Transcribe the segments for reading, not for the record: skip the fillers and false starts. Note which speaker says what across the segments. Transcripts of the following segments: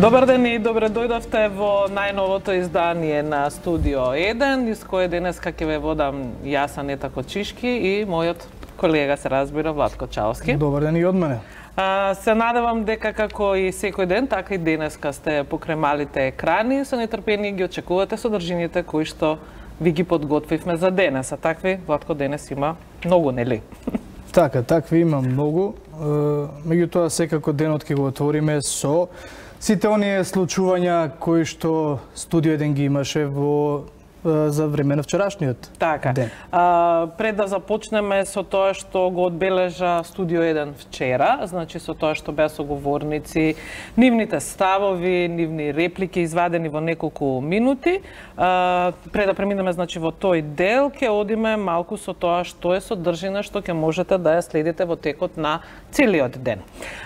Speaker 1: Добар ден и добре дојдовте во најновото издание на Студио 1, из кое денеска ќе ве водам јас, Анета Кочишки, и мојот колега, се разбира, Владко Чаовски.
Speaker 2: Добар ден и од мене.
Speaker 1: Се надевам дека како и секој ден, така и денеска сте покрај малите екрани и со нетрпение ги очекувате содржините кои што ви ги подготвивме за денес. А такви, Владко, денес има многу, нели?
Speaker 2: Така, такви има многу. Меѓутоа, секако денот ќе го отвориме со сите оние случувања кои што Студио 1 ги имаше за време на вчерашниот
Speaker 1: така
Speaker 2: ден.
Speaker 1: Пред да започнеме со тоа што го одбележа Студио 1 вчера, значи со тоа што беа соговорници, нивните ставови, нивни реплики извадени во неколку минути, пред да преминеме значи во тој дел, ќе одиме малку со тоа што е содржина што ќе можете да ја следите во текот на целиот ден.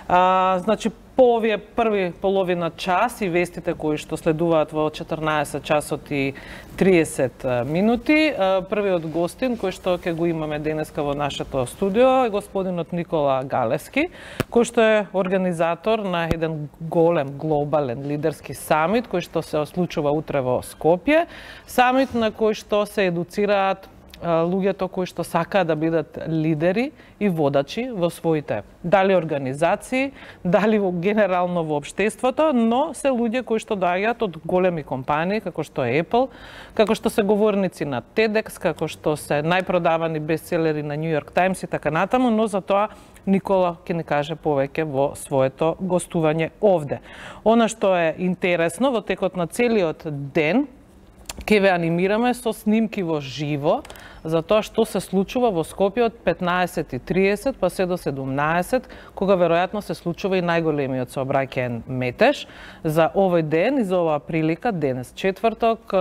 Speaker 1: Значи по овие први половина час и вестите кои што следуваат во 14 часот и 30 минути, првиот гостин кој што ќе го имаме денеска во нашето студио е господинот Никола Галевски, кој што е организатор на еден голем глобален лидерски самит кој што се случува утре во Скопје, самит на кој што се едуцираат луѓето кои што сакаат да бидат лидери и водачи во своите дали организации, дали генерално во општеството, но се луѓе кои што доаѓаат од големи компании како што е Apple, како што се говорници на TEDx, како што се најпродавани бестселери на New York Times и така натаму, но за тоа Никола ќе ни каже повеќе во своето гостување овде. Она што е интересно во текот на целиот ден ќе ве анимираме со снимки во живо за тоа што се случува во Скопје од 15:30 па се до 17, кога веројатно се случува и најголемиот сообраќаен метеж. За овој ден и за оваа прилика, денес четврток,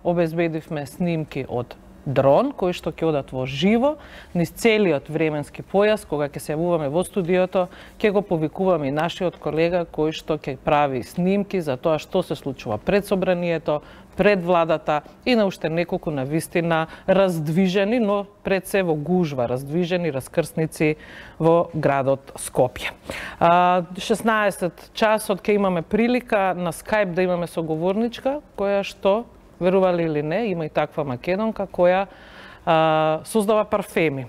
Speaker 1: обезбедивме снимки од дрон, кои што ќе одат во живо, низ целиот временски појас, кога ќе се јавуваме во студиото, ќе го повикуваме и нашиот колега кој што ќе прави снимки за тоа што се случува пред собранието, пред владата и на уште неколку навистина раздвижени, но пред се во гужва, раздвижени раскрсници во градот Скопје. 16 часот ќе имаме прилика на Skype да имаме соговорничка, која што, верували или не, има и таква македонка која создава парфеми.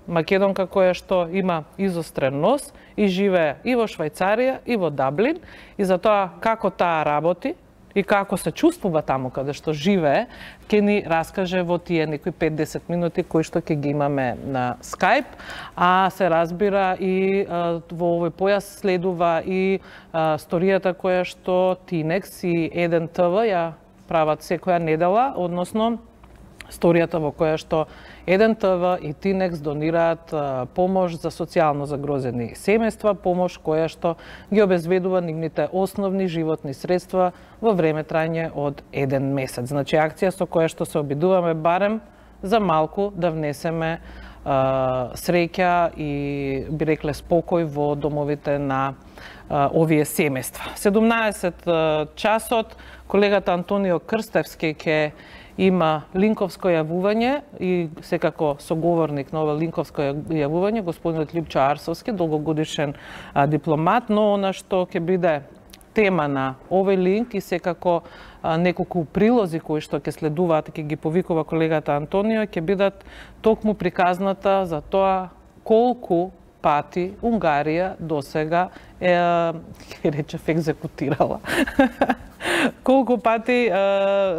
Speaker 1: Македонка која што има изострен нос и живее и во Швајцарија и во Даблин, и за тоа како таа работи и како се чувствува таму каде што живее, ќе ни раскаже во тие некои 5-10 минути кои што ќе ги имаме на Skype, а се разбира и во овој појас следува и сторијата која што Тинекс и 1TV ја прават секоја недела, односно сторијата во која што 1TV и Тинекс донираат помош за социјално загрозени семејства, помош која што ги обезбедува нивните основни животни средства во време трајање од 1 месец. Значи акција со која што се обидуваме барем за малку да внесеме среќа и би рекле спокој во домовите на овие семејства. 17 часот колегата Антонио Крстевски ќе има линковско јавување и секако соговорник на ова линковско јавување, господинот Љупчо Арсовски, долгогодишен дипломат, но она што ќе биде тема на овој линк и секако неколку прилози кои што ќе следуваат и ќе ги повикува колегата Антонио, ќе бидат токму приказната за тоа колку пати Унгарија досега речев екзекутирала. Колку пати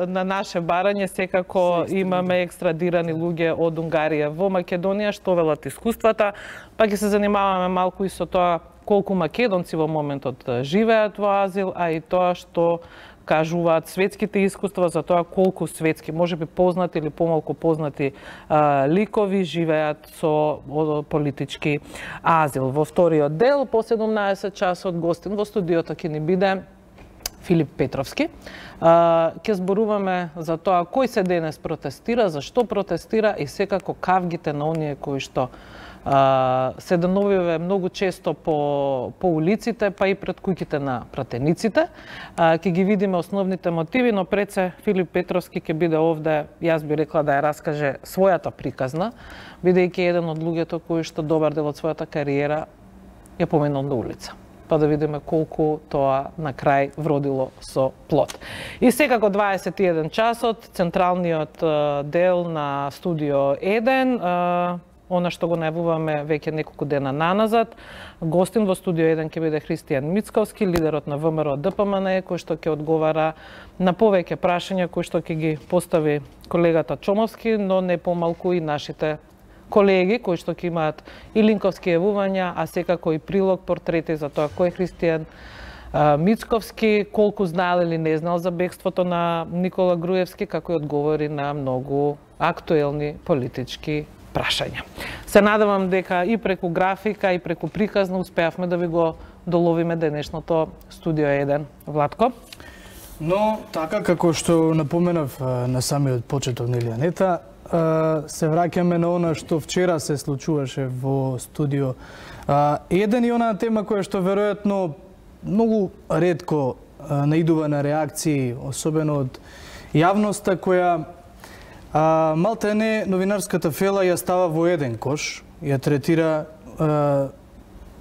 Speaker 1: на наше барање секако имаме екстрадирани луѓе од Унгарија во Македонија, што велат искуствата, па ќе се занимаваме малку и со тоа колку македонци во моментот живеат во азил, а и тоа што кажуваат светските искуства за тоа колку светски, можеби познати или помалку познати ликови живеат со политички азил. Во вториот дел, по 17 часот, гостин во студиото ќе ни биде Филип Петровски. Ќе зборуваме за тоа кој се денес протестира, зашто протестира и секако кавгите на оние кои што се деновиве многу често по улиците, па и пред куќите на пратениците. Ќе ги видиме основните мотиви, но пред се Филип Петровски ќе биде овде, јас би рекла да ја раскаже својата приказна, бидејќи еден од луѓето кои што добар дел од својата кариера ја поменал на улица. па да видиме колку тоа на крај вродило со плод. И секако 21 часот, централниот дел на Студио 1, она што го најавуваме веќе неколку дена наназад. Гостин во Студио 1 ќе биде Христијан Мицковски, лидерот на ВМРО ДПМН, кој што ќе одговара на повеќе прашања кои што ќе ги постави колегата Чомовски, но не помалку и нашите колеги кои што ќе имаат и линковски јавувања, а секако и прилог, портрети за тоа кој е Христијан Мицковски, колку знаел или не знаел за бегството на Никола Груевски, како и одговори на многу актуелни политички прашања. Се надевам дека и преку графика и преку приказна успеавме да ви го доловиме денешното Студио 1. Владко?
Speaker 2: Но, така како што напоменав на самиот почеток, нели, Анета, се враќаме на она што вчера се случуваше во Студио 1 и она тема која што веројатно многу ретко наидува на реакции, особено од јавноста која малте не новинарската фела ја става во еден кош, ја третира,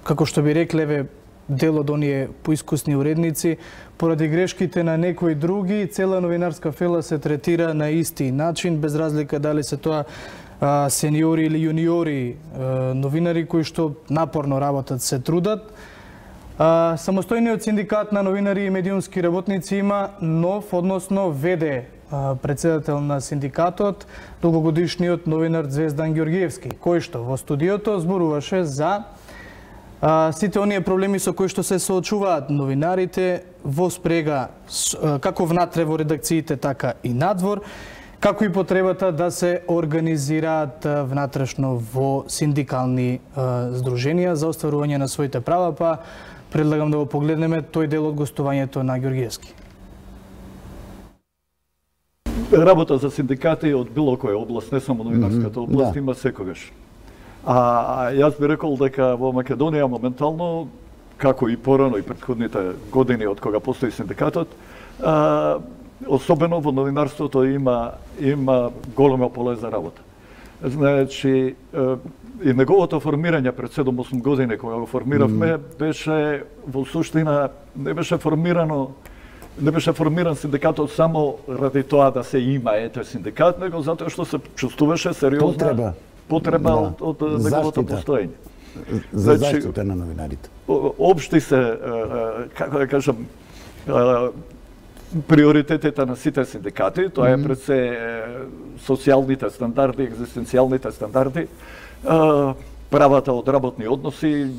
Speaker 2: како што би реклеве, дел од оние поискусни уредници, поради грешките на некои други, цела новинарска фела се третира на исти начин, без разлика дали се тоа сениори или јуниори новинари кои што напорно работат, се трудат. Самостојниот синдикат на новинари и медиумски работници има нов, односно веде председател на синдикатот, долгогодишниот новинар Звездан Ѓоргиевски, кој што во студиото зборуваше за сите оние проблеми со кои што се соочуваат новинарите во спрега како внатре во редакциите, така и надвор, како и потребата да се организираат внатрешно во синдикални здруженија за остварување на своите права, па предлагам да го погледнеме тој дел од гостувањето на Ѓоргиевски.
Speaker 3: Работа за синдикати од било која област, не само новинарската област, има секогаш. Јас би рекол дека во Македонија моментално, како и порано и претходните години од кога постои синдикатот, особено во новинарството има големо поле за работа. Значи, и неговото формирање пред 7-8 години кога го формиравме беше во суштина не беше формиран синдикатот само ради тоа да се има синдикат, него затоа што се чувствуваше сериозна потреба од неговото постоење.
Speaker 4: За заштита на новинарите.
Speaker 3: Општи се, како да кажам, приоритетите на сите синдикати, тоа е пред се социјалните стандарди, екзистенцијалните стандарди, правата од работни односи,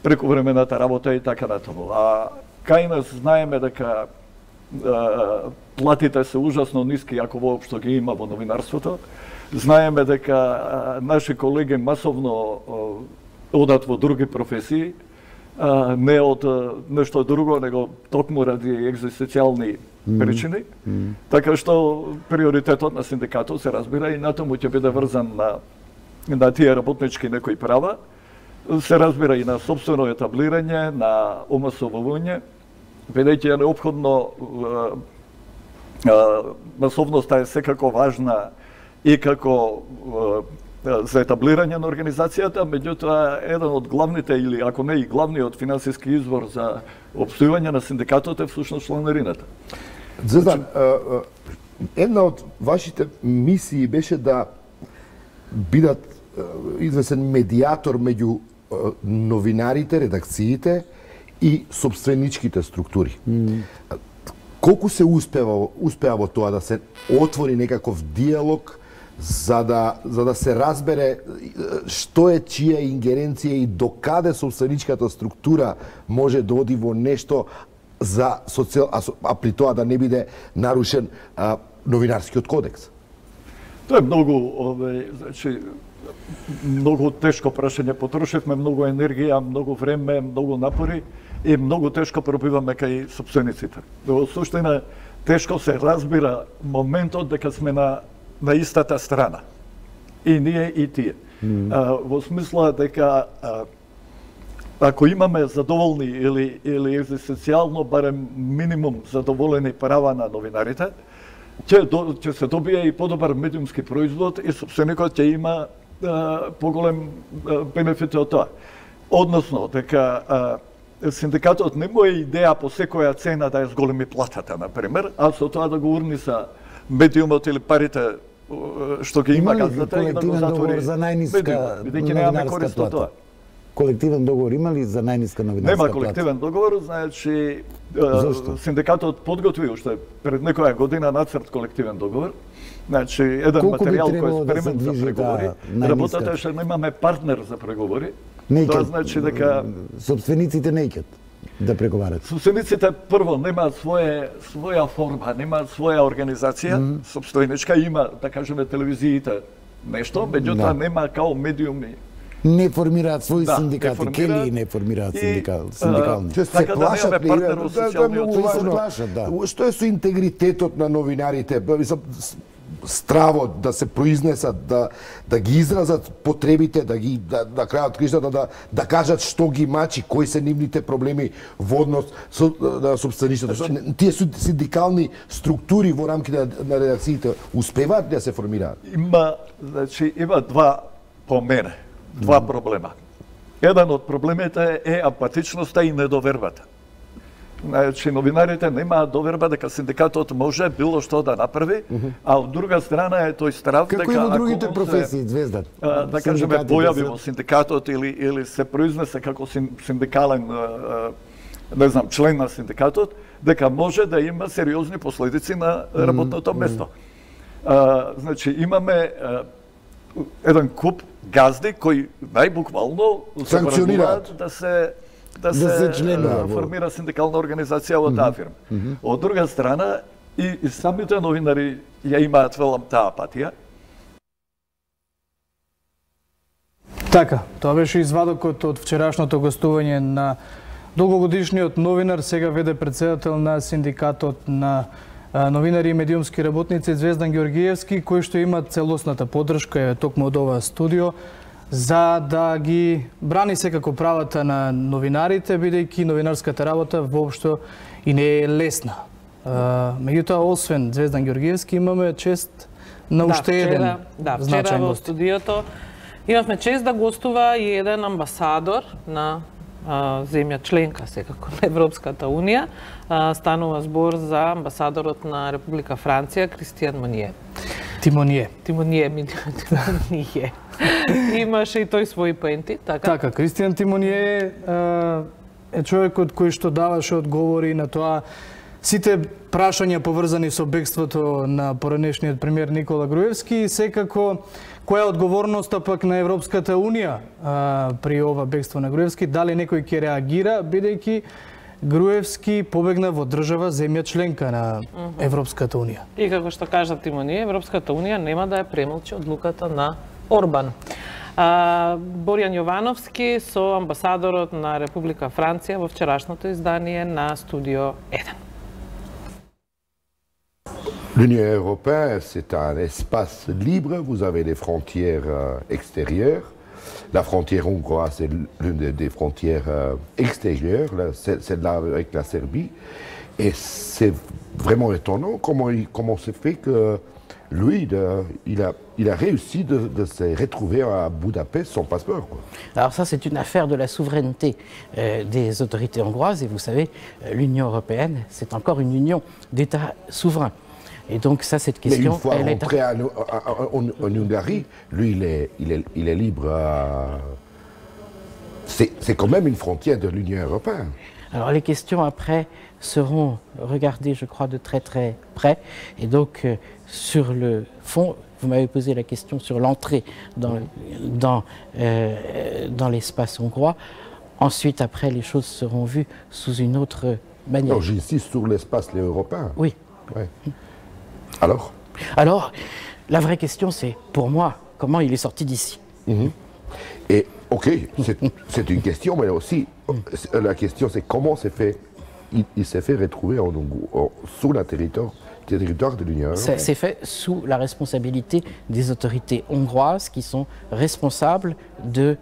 Speaker 3: прековремената работа и така натаму. А кај нас знаеме дека платите се ужасно ниски, ако воопшто ги има во новинарството. Знаеме дека наши колеги масовно одат во други професии, не од нешто друго, него токму ради екзистенцијални причини. Така што приоритетот на синдикатот се разбира и натаму ќе биде врзан на тие работнички некои права, се разбира и на собствено етаблирање, на омасовување, бидејќи е неопходно, масовноста е секако важна и како за етаблирање на организацијата, меѓутоа еден од главните, или ако не и главниот финансиски извор за опстојување на синдикатот е всушност чланарината.
Speaker 4: Звездан, една од вашите мисии беше да бидат известен медиатор меѓу новинарите, редакциите и собственичките структури. Колку се успеа во тоа да се отвори некаков диалог за да се разбере што е чија ингеренција и докаде собственичката структура може да оди во нешто за а при тоа да не биде нарушен новинарскиот кодекс?
Speaker 3: Тоа е многу тешко прашање, потрошивме многу енергија, многу време, многу напори и многу тешко пробиваме кај собствениците. Во суштина тешко се разбира моментот дека сме на истата страна. И ние и тие. Во смисла дека ако имаме задоволни или екзистенцијално барем минимум задоволени права на новинарите, ќе се добие и подобар медиумски производ и собственикот ќе има поголем бенефит од тоа. Односно, дека синдикатот не му е идеја по секоја цена да ја зголеми платата, например, а со тоа да го урниса медиумот или парите што ги има газата и да го затвори
Speaker 5: за најниска
Speaker 3: бидејќи немаме
Speaker 5: новинарска
Speaker 3: корист од тоа.
Speaker 5: плата? Колективен договор има ли за најниска новинарска плата?
Speaker 3: Нема колективен договор, значи синдикатот подготви уште пред некоја година нацрт колективен договор. Значи еден
Speaker 5: Колку би
Speaker 3: материјал кој
Speaker 5: требало
Speaker 3: е
Speaker 5: да се
Speaker 3: спремен за
Speaker 5: движи
Speaker 3: преговори.
Speaker 5: најниска?
Speaker 3: Работата е што немаме партнер за преговори.
Speaker 5: Не
Speaker 3: Тоа
Speaker 5: икат.
Speaker 3: значи дека
Speaker 5: Собствениците не икат да преговарат.
Speaker 3: собствениците прво немаат своја форма, немаат своја организација, собственичка, има, да кажеме, телевизиите нешто, меѓутоа нема као медиуми.
Speaker 5: Не формираат своји
Speaker 3: Да,
Speaker 5: синдикати,
Speaker 3: не формираат.
Speaker 5: кели не формираат
Speaker 3: И,
Speaker 5: синдикални.
Speaker 4: Че се
Speaker 3: Така да
Speaker 4: плашат
Speaker 3: немаме
Speaker 4: ли?
Speaker 3: партнер во
Speaker 4: Да,
Speaker 3: социјалниот
Speaker 4: многу
Speaker 5: секtor.
Speaker 4: важно.
Speaker 5: Се плашат, да.
Speaker 4: Што е со интегритетот на новинарите? Мислам, стравот да се произнесат, да ги изразат потребите, да крајот кришната да кажат што ги мачи, кои се нивните проблеми во однос со собственичеството. Тие синдикални структури во рамките на редакциите успеваат да се формираат?
Speaker 3: Има два, по мене, два проблема. Еден од проблемите е апатичноста и недовербата. Значи, новинарите немаат доверба дека синдикатот може било што да направи, а од друга страна е тој страв дека
Speaker 5: Како и во
Speaker 3: ако
Speaker 5: другите
Speaker 3: он
Speaker 5: професии, Звезда.
Speaker 3: да кажеме, појави во синдикатот или се произнесе како синдикален не знам, член на синдикатот, дека може да има сериозни последици на работното место. Значи, имаме еден куп газди кои најбуквално
Speaker 4: Санкционираат.
Speaker 3: да се
Speaker 5: членува.
Speaker 3: формира синдикална организација во таа фирма. Од друга страна, и самите новинари ја имаат велам таа апатија.
Speaker 2: Така, тоа беше извадокот од вчерашното гостување на долгогодишниот новинар, сега веде председател на синдикатот на новинари и медиумски работници Звездан Георгиевски, кој што има целосната поддршка е токму од ова студио за да ги брани секако правата на новинарите, бидејќи новинарската работа воопшто и не е лесна. Меѓутоа, освен Звездан Георгиевски, имаме чест на уште еден
Speaker 1: вчера
Speaker 2: значаен
Speaker 1: во
Speaker 2: гост.
Speaker 1: студиото имавме чест да гостува и еден амбасадор на земја членка секако на Европската унија. Станува збор за амбасадорот на Република Франција, Кристијан Моние.
Speaker 2: Тимоние.
Speaker 1: Тимоние. Имаше и тој своји поенти, така?
Speaker 2: Така, Кристијан Тимоние е човекот кој што даваше одговори на тоа сите прашања поврзани со бегството на поранешниот премиер Никола Груевски и секако која е одговорноста пак на Европската унија при ова бегство на Груевски, дали некој ќе реагира, бидејќи Груевски побегна во држава земја членка на Европската унија.
Speaker 1: И како што кажа Тимоние, Европската унија нема да ја премолчи одлуката на Орбан. Боријан Јовановски со амбасадорот на Република Франција во вчерашното издание на Студио 1.
Speaker 4: L'Union européenne, c'est un espace libre. Vous avez des frontières extérieures. La frontière hongroise, c'est l'une des frontières extérieures, celle-là avec la Serbie. Et c'est vraiment étonnant comment c'est fait que lui, il a réussi de se retrouver à Budapest sans passeport, quoi.
Speaker 6: Alors ça, c'est une affaire de la souveraineté des autorités hongroises. Et vous savez, l'Union européenne, c'est encore une union d'États souverains. Et donc ça, cette question...
Speaker 4: Mais une fois rentré en Hongrie, lui, il est libre. C'est quand même une frontière de l'Union européenne.
Speaker 6: Alors les questions après seront regardées, je crois, de très très près. Et donc sur le fond, vous m'avez posé la question sur l'entrée dans l'espace hongrois. Ensuite, après, les choses seront vues sous une autre manière.
Speaker 4: Non, j'insiste sur l'espace européen.
Speaker 6: Oui.
Speaker 4: Ouais. Alors,
Speaker 6: la vraie question, c'est, pour moi, comment il est sorti d'ici.
Speaker 4: Et, ok, c'est une question, mais aussi, la question, c'est comment il s'est fait retrouver sous le territoire de l'Union européenne.
Speaker 6: C'est fait sous la responsabilité des autorités hongroises qui sont responsables de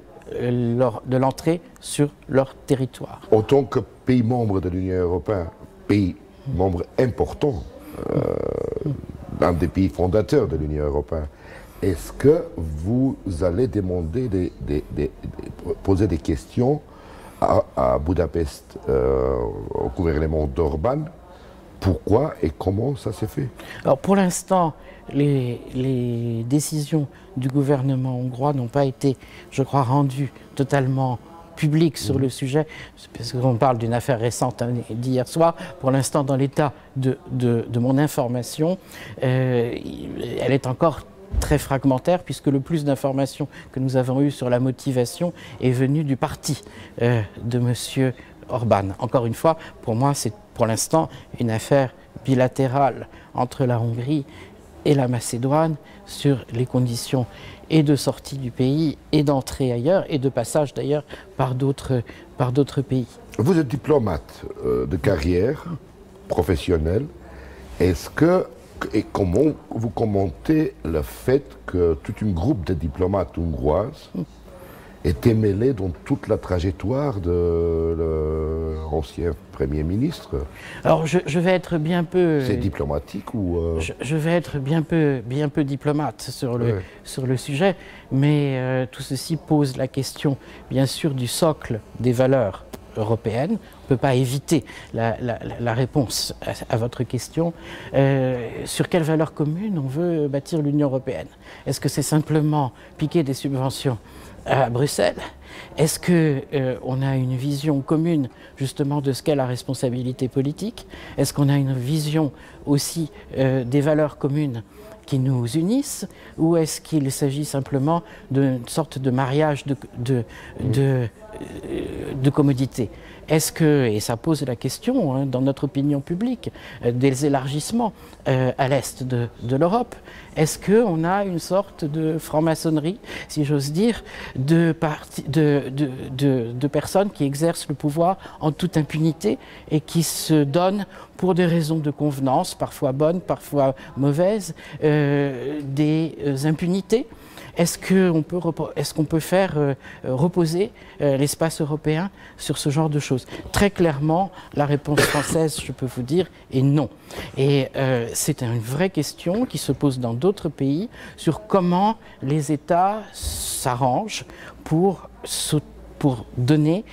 Speaker 6: l'entrée sur leur territoire.
Speaker 4: En tant que pays membre de l'Union européenne, pays membre important, un des pays fondateurs de l'Union européenne, est-ce que vous allez demander poser des questions à Budapest au gouvernement d'Orban. Pourquoi et comment ça s'est fait?
Speaker 6: Alors pour l'instant, les décisions du gouvernement hongrois n'ont pas été, je crois, rendues totalement publiques sur le sujet, parce qu'on parle d'une affaire récente d'hier soir. Pour l'instant, dans l'état de mon information, elle est encore très fragmentaire, puisque le plus d'informations que nous avons eues sur la motivation est venue du parti de M. Orban. Encore une fois, pour moi, c'est pour l'instant une affaire bilatérale entre la Hongrie et la Macédoine sur les conditions et de sortie du pays et d'entrée ailleurs et de passage d'ailleurs par d'autres pays.
Speaker 4: Vous êtes diplomate de carrière professionnelle. Est-ce que et comment vous commentez le fait que tout un groupe de diplomates hongroises était mêlé dans toute la trajectoire de l'ancien Premier ministre?
Speaker 6: Alors je vais être bien peu...
Speaker 4: C'est diplomatique ou...
Speaker 6: Je vais être bien peu diplomate sur le sujet, mais tout ceci pose la question, bien sûr, du socle des valeurs européennes. On ne peut pas éviter la réponse à votre question. Sur quelles valeurs communes on veut bâtir l'Union européenne? Est-ce que c'est simplement piquer des subventions à Bruxelles? Est-ce qu'on a une vision commune justement de ce qu'est la responsabilité politique? Est-ce qu'on a une vision aussi des valeurs communes qui nous unissent? Ou est-ce qu'il s'agit simplement d'une sorte de mariage de commodité? Est-ce que, et ça pose la question dans notre opinion publique, des élargissements à l'est de l'Europe, est-ce qu'on a une sorte de franc-maçonnerie, si j'ose dire, de personnes qui exercent le pouvoir en toute impunité et qui se donnent, pour des raisons de convenance, parfois bonnes, parfois mauvaises, des impunités? Est-ce qu'on peut faire reposer l'espace européen sur ce genre de choses? Très clairement, la réponse française, je peux vous dire, est non. Et c'est une vraie question qui se pose dans d'autres pays sur comment les États s'arrangent pour donner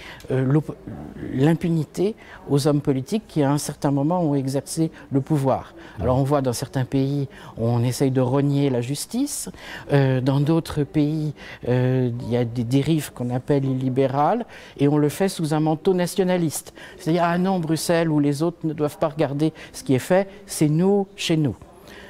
Speaker 6: l'impunité aux hommes politiques qui, à un certain moment, ont exercé le pouvoir. Alors on voit dans certains pays, on essaye de rogner la justice. Dans d'autres pays, il y a des dérives qu'on appelle illibérales, et on le fait sous un manteau nationaliste. C'est-à-dire, ah non, Bruxelles ou les autres ne doivent pas regarder ce qui est fait, c'est nous, chez nous.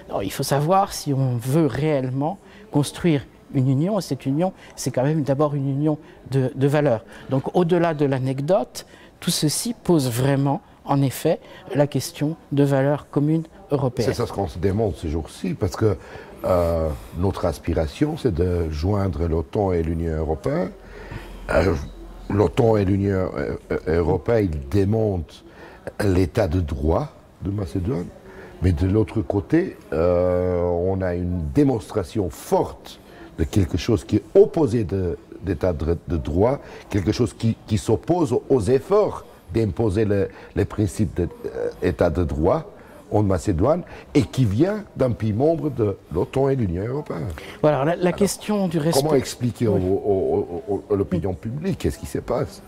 Speaker 6: Alors, il faut savoir si on veut réellement construire une union, et cette union, c'est quand même d'abord une union de valeurs. Donc au-delà de l'anecdote, tout ceci pose vraiment, en effet, la question de valeurs communes européennes.
Speaker 4: C'est ça ce qu'on se demande ces jours-ci, parce que notre aspiration, c'est de joindre l'OTAN et l'Union européenne. L'OTAN et l'Union européenne, ils demandent l'état de droit de Macédoine, mais de l'autre côté, on a une démonstration forte de quelque chose qui est opposé d'état de droit, quelque chose qui s'oppose aux efforts d'imposer les principes d'état de droit en Macédoine et qui vient d'un pays membre de l'OTAN et de l'Union européenne.
Speaker 6: Voilà, la question du respect...
Speaker 4: Comment expliquer à l'opinion publique qu'est-ce qui se passe?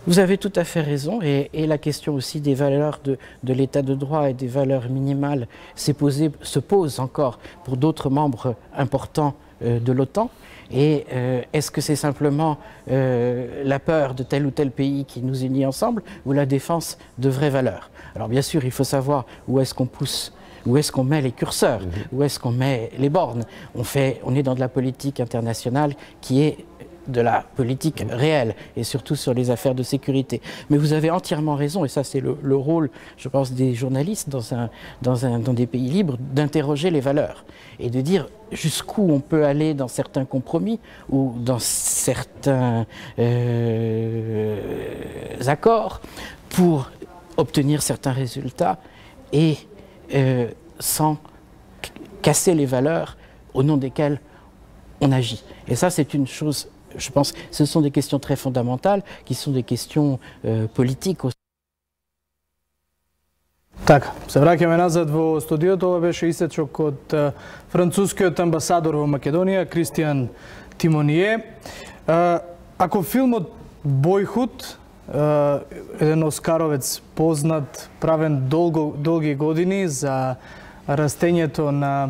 Speaker 6: Vous avez tout à fait raison, et la question aussi des valeurs de l'état de droit et des valeurs minimales se pose encore pour d'autres membres importants de l'OTAN. Et est-ce que c'est simplement la peur de tel ou tel pays qui nous unit ensemble, ou la défense de vraies valeurs? Alors bien sûr, il faut savoir où est-ce qu'on pousse, où est-ce qu'on met les curseurs, où est-ce qu'on met les bornes. On est dans de la politique internationale qui est de la politique réelle, et surtout sur les affaires de sécurité. Mais vous avez entièrement raison, et ça c'est le rôle, je pense, des journalistes dans des pays libres, d'interroger les valeurs et de dire jusqu'où on peut aller dans certains compromis ou dans certains accords pour obtenir certains résultats et sans casser les valeurs au nom desquelles on agit. Et ça c'est une chose, je pense, ce sont des questions très fondamentales, qui sont des questions politiques aussi.
Speaker 2: Така, се враќаме назад во студиото. Ова беше исечок од францускиот амбасадор во Македонија, Кристијан Тимоние. Ако филмот Бойхут еден оскаровец познат, правен долги години за растењето на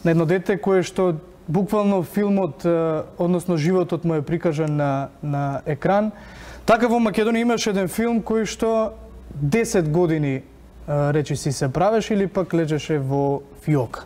Speaker 2: едно дете кое што буквално филмот, односно животот му е прикажан на екран. Така во Македонија имаше еден филм кој што 10 години речиси се правеше или пак лежеше во фиока.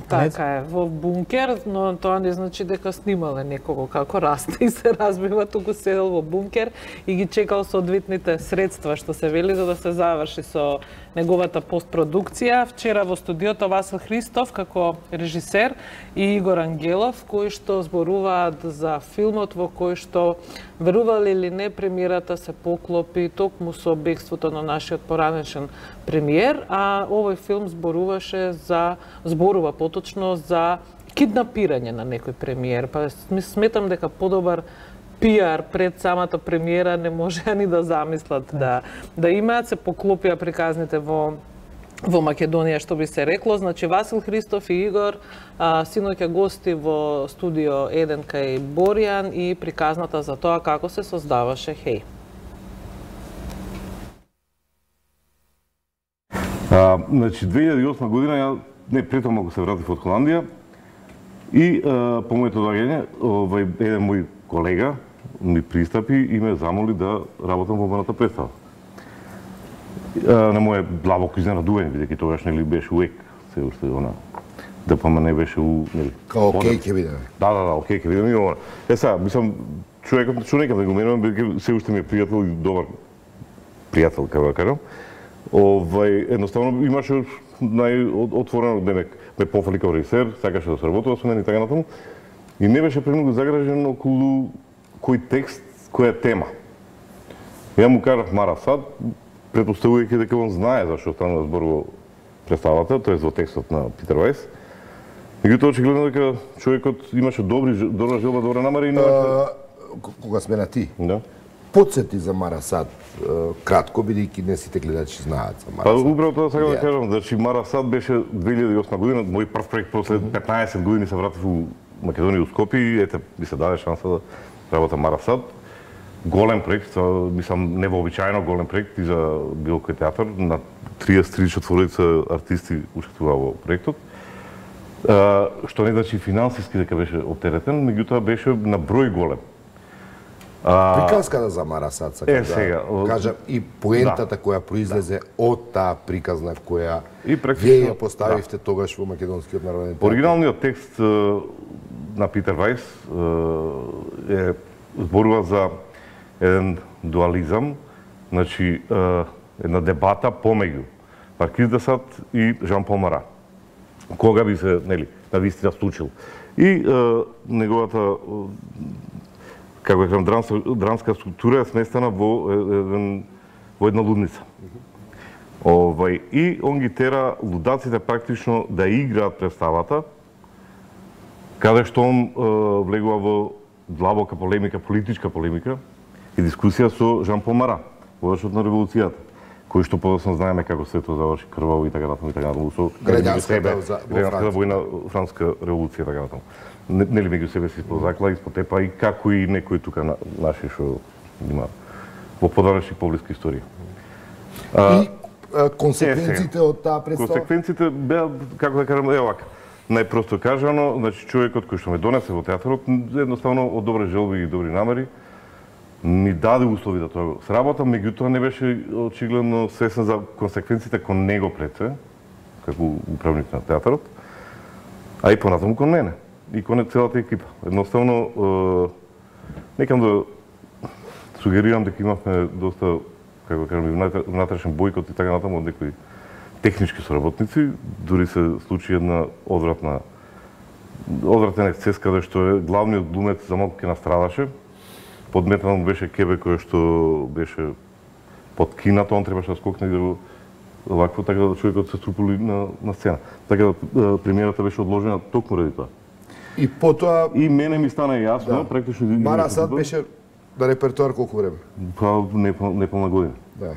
Speaker 1: Така е, во бункер, но тоа не значи дека снимале некого како расте и се разбива, туку седел во бункер и ги чекал соодветните средства што се вели за да се заврши со неговата постпродукција. Вчера во студиото Васил Христов како режисер и Игор Ангелов кои што зборуваат за филмот во кој што, верували или не, премиерата се поклопи токму со бегството на нашиот поранешен премиер, а овој филм зборува поточно за киднапирање на некој премиер. Па сметам дека подобар пиар пред самата премиера не може ни да замислат да имаат. Се поклопија приказните во Македонија, што би се рекло. Значи Васил Христов и Игор синоќа гости во студио 1 кај Боријан и приказната за тоа како се создаваше Хеј.
Speaker 7: Значи 2008 година ја прето малку се вратив од Холандија и по моето доаѓање еден мој колега ми пристапи и ме замоли да работам во мојата представа. На моје длабоко изненадување, бидејќи тогаш нели беше УЕК, се уште она ДПМ не беше у нели.
Speaker 4: Као окей ќе видиме.
Speaker 7: Да, окей ќе видиме и ова. Сега, мислам човекот што некаде го менувам, бидејќи се уште ми е пријател и добар пријател, како да кажам. Едноставно имаше најотворено, демек ме пофали како режисер, сакаше да се работува со мене и така натаму. И не беше премногу загражен околу кој текст, која тема. Ја му кажав Мара Сад, претпоставувајќи дека он знае зашто стана збор во представата, тоест во текстот на Питер Вајс. Меѓутоа очигледно дека човекот имаше добра желба, добра намера и
Speaker 4: кога сме на ти.
Speaker 7: Да.
Speaker 4: Подсети за Мара Сад кратко, бидејќи не сите гледачи знаат за Мара Сад.
Speaker 7: Па управо тоа сакам да кажам, значи Мара Сад беше 2008 година, мој прв проект после 15 години се вратив у Македонија, у Скопје и ете ми се даде шанса да работам Мара Сад. Голем проект, мислам невообичаено голем проект и за било кој театар, на 34 артисти учествуваа во проектот. Што не значи финансиски дека беше оптеретен, меѓутоа беше на број голем.
Speaker 4: Приказката за Мара Сад, сакам
Speaker 7: сега,
Speaker 4: да кажам, и поентата која произлезе од таа приказна која
Speaker 7: практично
Speaker 4: вие ја поставивте тогаш во Македонскиот народен театар.
Speaker 7: Оригиналниот текст на Питер Вајс зборува за еден дуализам, значи една дебата помеѓу Маркиз де Сад и Жан Пол Мара. Кога би се, нели, на вистина случил. И неговата како да кажам, драмска структура е сместена во една лудница. И он ги тера лудаците практично да играат представата, каде што он влегува во длабока полемика, политичка полемика и дискусија со Жан Пол Мара, водачот на револуцијата, кој што подоцна знаеме како се тоа заврши крваво и така натаму, со граѓанската војна, француска револуција така натаму. Нели меѓу себе се испозакла, испотепа и како и некои тука наши што има во подалечни поблиска историја.
Speaker 4: И консеквенците од таа представа?
Speaker 7: Консеквенците беа, како да кажам, вака. Најпросто кажано, значи човекот кој што ме донесе во театарот, едноставно од добри желби и добри намери, ми даде услови да тоа сработам, меѓутоа не беше очигледно свесен за консеквенците кон него пред се, како управник на театарот, а и понатаму кон мене и кон целата екипа. Едноставно, некам да сугерирам дека имавме доста, како да кажам, внатрешен бојкот и така натаму од некои технички соработници, дури се случи една одвратен ексцес каде што главниот глумец за малку ќе настрадаше. Подметано беше кебе кој што беше подкинато, он требаше да скокне и вакво, така да човекот се струпули на сцена. Така да премиерата беше одложена токму ради тоа.
Speaker 4: И потоа...
Speaker 7: И мене ми стана јасно, практично...
Speaker 4: Мара Сад беше на репертуар колку време?
Speaker 7: Па неполна година.
Speaker 4: Да.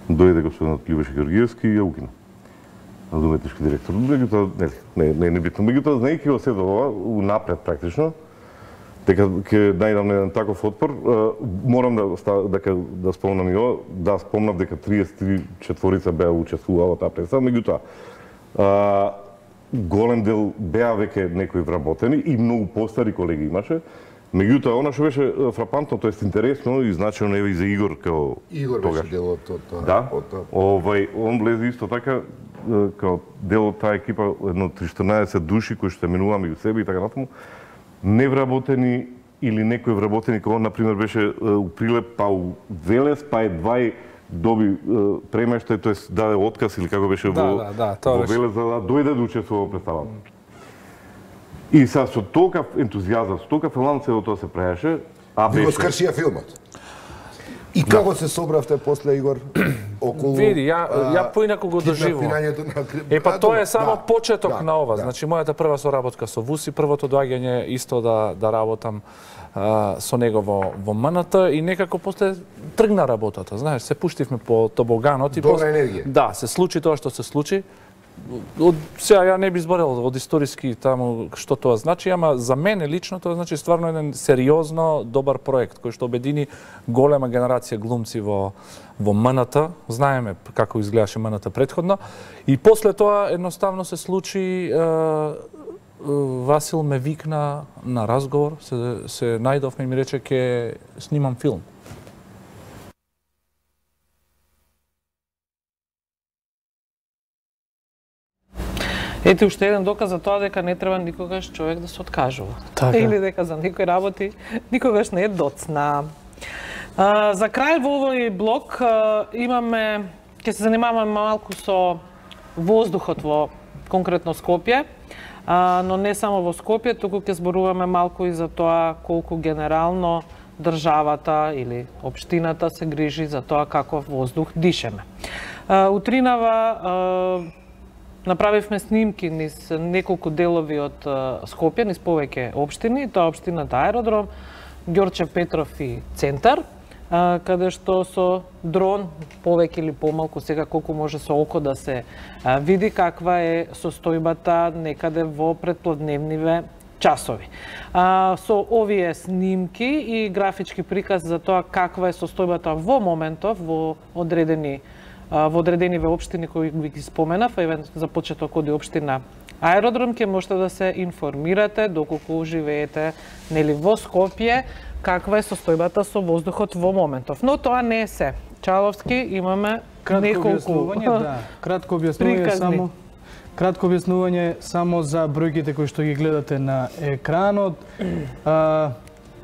Speaker 7: Дојде господинот Љубоше Георгиевски и ја укина. Уметнички директор. Меѓутоа, не битно. Меѓутоа, знаејќи го се ова, унапред практично, дека ќе најдам еден таков отпор. Морам да спомнам и ова, да спомнав дека 34 беа учествуваа во таа представа, меѓутоа голем дел беа веќе некои вработени и многу постари колеги имаше. Меѓутоа, она што беше фрапантно, тоест интересно и значено и за Игор као
Speaker 4: Игор
Speaker 7: тогаш.
Speaker 4: беше дел од тоа.
Speaker 7: Да, он влезе исто така као дел од таа екипа, едно 14 души кои што менуваа меѓу себе и така натаму, невработени или некои вработени, кога он, например, беше у Прилеп, па у Велес, па едва доби премештај, тоест даде отказ или како беше во Велес за да дојде да учествува во представата. И со толкав ентузијазам, со толкав елан цело тоа се правеше,
Speaker 4: Ви го скршија филмот. И како се собравте после, Игор, околу...
Speaker 8: Види, ја поинаку го доживувам. Па тоа е само почеток на ова. Значи, мојата прва соработка со Вуси, првото доаѓање исто да работам со него во МНТ и некако после тргна работата. Знаеш, се пуштивме по тобоганот и
Speaker 4: добра енергија.
Speaker 8: Да, се случи тоа што се случи. Од сега ја не би зборел од историски таму што тоа значи, ама за мене лично тоа значи стварно еден сериозно добар проект кој што обедини голема генерација глумци во МНТ. Знаеме како изгледаше МНТ претходно и после тоа едноставно се случи Васил ме викна на разговор, се најдовме и ми рече ќе снимам филм.
Speaker 1: Ете уште еден доказ за тоа дека не треба никогаш човек да се откажува.
Speaker 2: Така.
Speaker 1: Или дека за некои работи никогаш не е доцна. За крај во овој блок имаме, ќе се занимаваме малку со воздухот во конкретно Скопје, но не само во Скопје, туку ќе зборуваме малку и за тоа колку генерално државата или општината се грижи за тоа каков воздух дишеме. Утринава направивме снимки низ неколку делови од Скопје, низ повеќе општини, тоа општината Аеродром, Ѓорче Петров и Центар, каде што со дрон, повеќе или помалку, сега колку може со око да се види каква е состојбата некаде во предплодневниве часови. Со овие снимки и графички приказ за тоа каква е состојбата во моментов во одредени општини кои ги споменав, за почеток од општина Аеродром, ќе можете да се информирате доколку живеете нели во Скопје, каква е состојбата со воздухот во моментов. Но тоа не е се. Чаловски имаме неколку
Speaker 2: кратко објаснување само за бројките кои што ги гледате на екранот.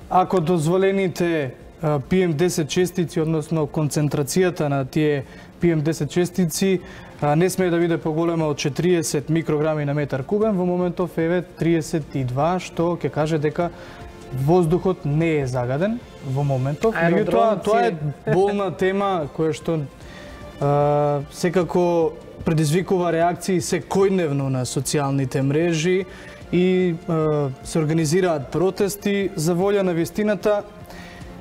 Speaker 2: Ако дозволените PM10 честици, односно концентрацијата на тие PM10 честици не смее да биде поголема од 40 микрограми на метар кубен, во моментов е 32, што ќе каже дека воздухот не е загаден во моментов. Меѓутоа, тоа е болна тема која што секако предизвикува реакции секојдневно на социјалните мрежи и се организираат протести за волја на вистината.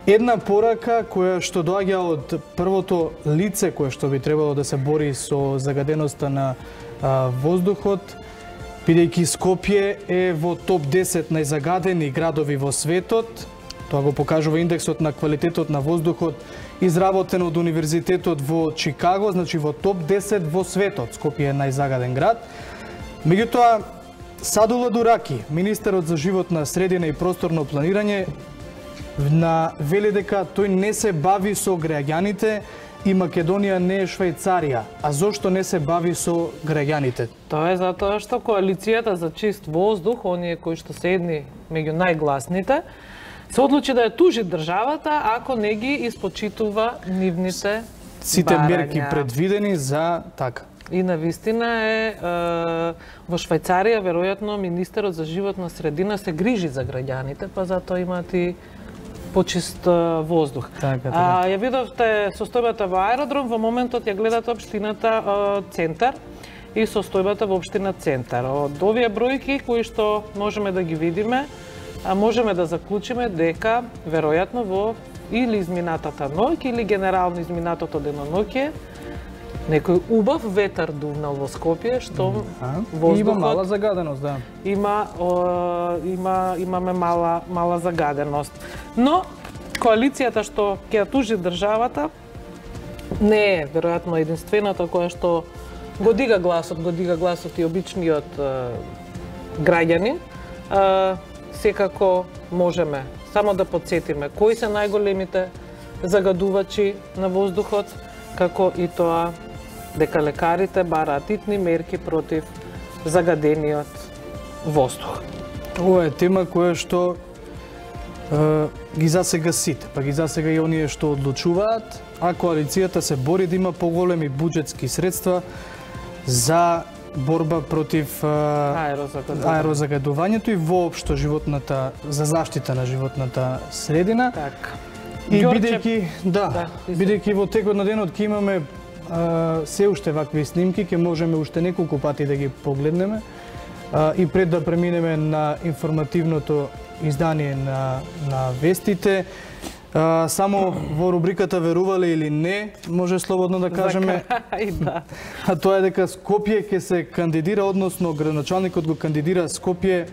Speaker 2: Една порака која што доаѓа од првото лице кое што би требало да се бори со загаденоста на воздухот, бидејќи Скопје е во топ 10 најзагадени градови во светот. Тоа го покажува индексот на квалитетот на воздухот изработен од Универзитетот во Чикаго, значи во топ 10 во светот. Скопје е најзагаден град. Меѓутоа, Садула Дураки, министерот за животна средина и просторно планирање, вели дека тој не се бави со граѓаните и Македонија не е Швајцарија. А зошто не се бави со граѓаните?
Speaker 1: Тоа е затоа што коалицијата за чист воздух, оние кои што се едни меѓу најгласните, се одлучи да ја тужи државата ако не ги испочитува нивните
Speaker 2: сите
Speaker 1: барања.
Speaker 2: мерки предвидени за така.
Speaker 1: И навистина е во Швајцарија веројатно министерот за животна средина се грижи за граѓаните, па затоа имаат и почист воздух. Ја видовте состојбата во Аеродром, во моментот ја гледате општината Центар и состојбата во општина Центар. Од овие бројки кои што можеме да ги видиме, можеме да заклучиме дека веројатно во или изминатата ноќ или генерално изминатото деноноќе некој убав ветар дувнал во Скопје, што
Speaker 2: И има мала загаденост, да.
Speaker 1: Имаме мала загаденост. Но коалицијата што ќе ја тужи државата не е веројатно единствената која што го дига гласот и обичниот граѓанин. Секако можеме само да подсетиме кои се најголемите загадувачи на воздухот, како и тоа дека лекарите бараат итни мерки против загадениот воздух.
Speaker 2: Ова е тема која што ги засега сите, па ги засега и оние што одлучуваат, а коалицијата се бори да има поголеми буџетски средства за борба против аерозагадувањето и воопшто за заштита на животната средина.
Speaker 1: Така.
Speaker 2: И бидејќи во текот на денот ќе имаме се уште вакви снимки, ќе можеме уште неколку пати да ги погледнеме и пред да преминеме на информативното издание на вестите. Само во рубриката верувале или не, може слободно да кажеме, а тоа е дека Скопје ќе се кандидира, односно градоначалникот го кандидира Скопје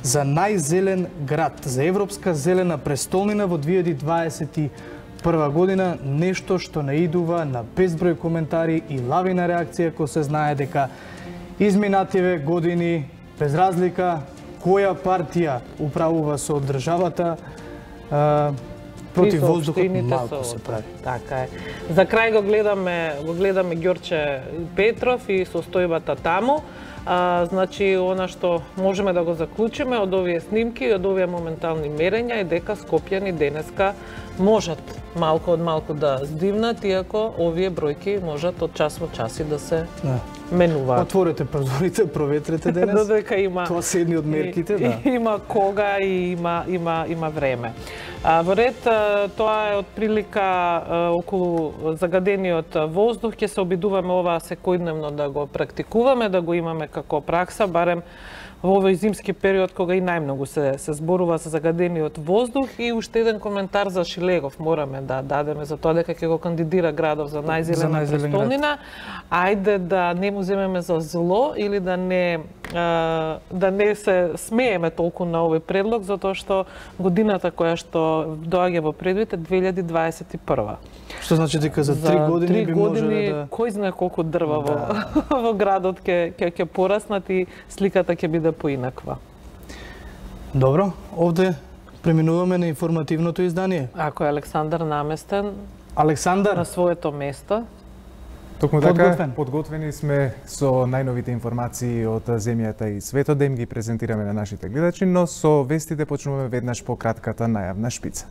Speaker 2: за најзелен град, за Европска зелена престолнина во 2021 година, нешто што наидува на безброј коментари и лавина реакција, кој се знае дека изминативе години, без разлика која партија управува со државата, против воздухот малку се прави.
Speaker 1: Така е. За крај го гледаме Ѓорче Петров и состојбата таму. Значи, она што можеме да го заклучиме од овие снимки и од овие моментални мерења е дека скопјани денеска можат малку од малку да здивнат, иако овие бројки можат од час во час и да се менуваат.
Speaker 2: Отворете прозорите, проветрете денес.
Speaker 1: Додека има
Speaker 2: тоа се едни од мерките, да.
Speaker 1: Има кога и има време. Во ред, тоа е од прилика околу загадениот воздух. Ќе се обидуваме ова секојдневно да го практикуваме, да го имаме како пракса, барем во овој зимски период кога и најмногу се зборува за загадениот воздух. И уште еден коментар за Шилегов мораме да дадеме за тоа дека ќе го кандидира градов за најзелена престолнина. Ајде да не му земеме за зло или да не се смееме толку на овој предлог, затоа што годината која што доаѓа во предвид е 2021.
Speaker 2: Што значи дека за 3 години би можеле да...
Speaker 1: Кој знае колку дрва во градот ќе пораснат и сликата ќе биде поинаква.
Speaker 2: Добро, овде преминуваме на информативното издание.
Speaker 1: Ако е Александар наместен
Speaker 2: Александар
Speaker 1: на своето место.
Speaker 9: Токму така, подготвени сме со најновите информации од земјата и светот да им ги презентираме на нашите гледачи, но со вестите почнуваме веднаш по кратката најавна шпица.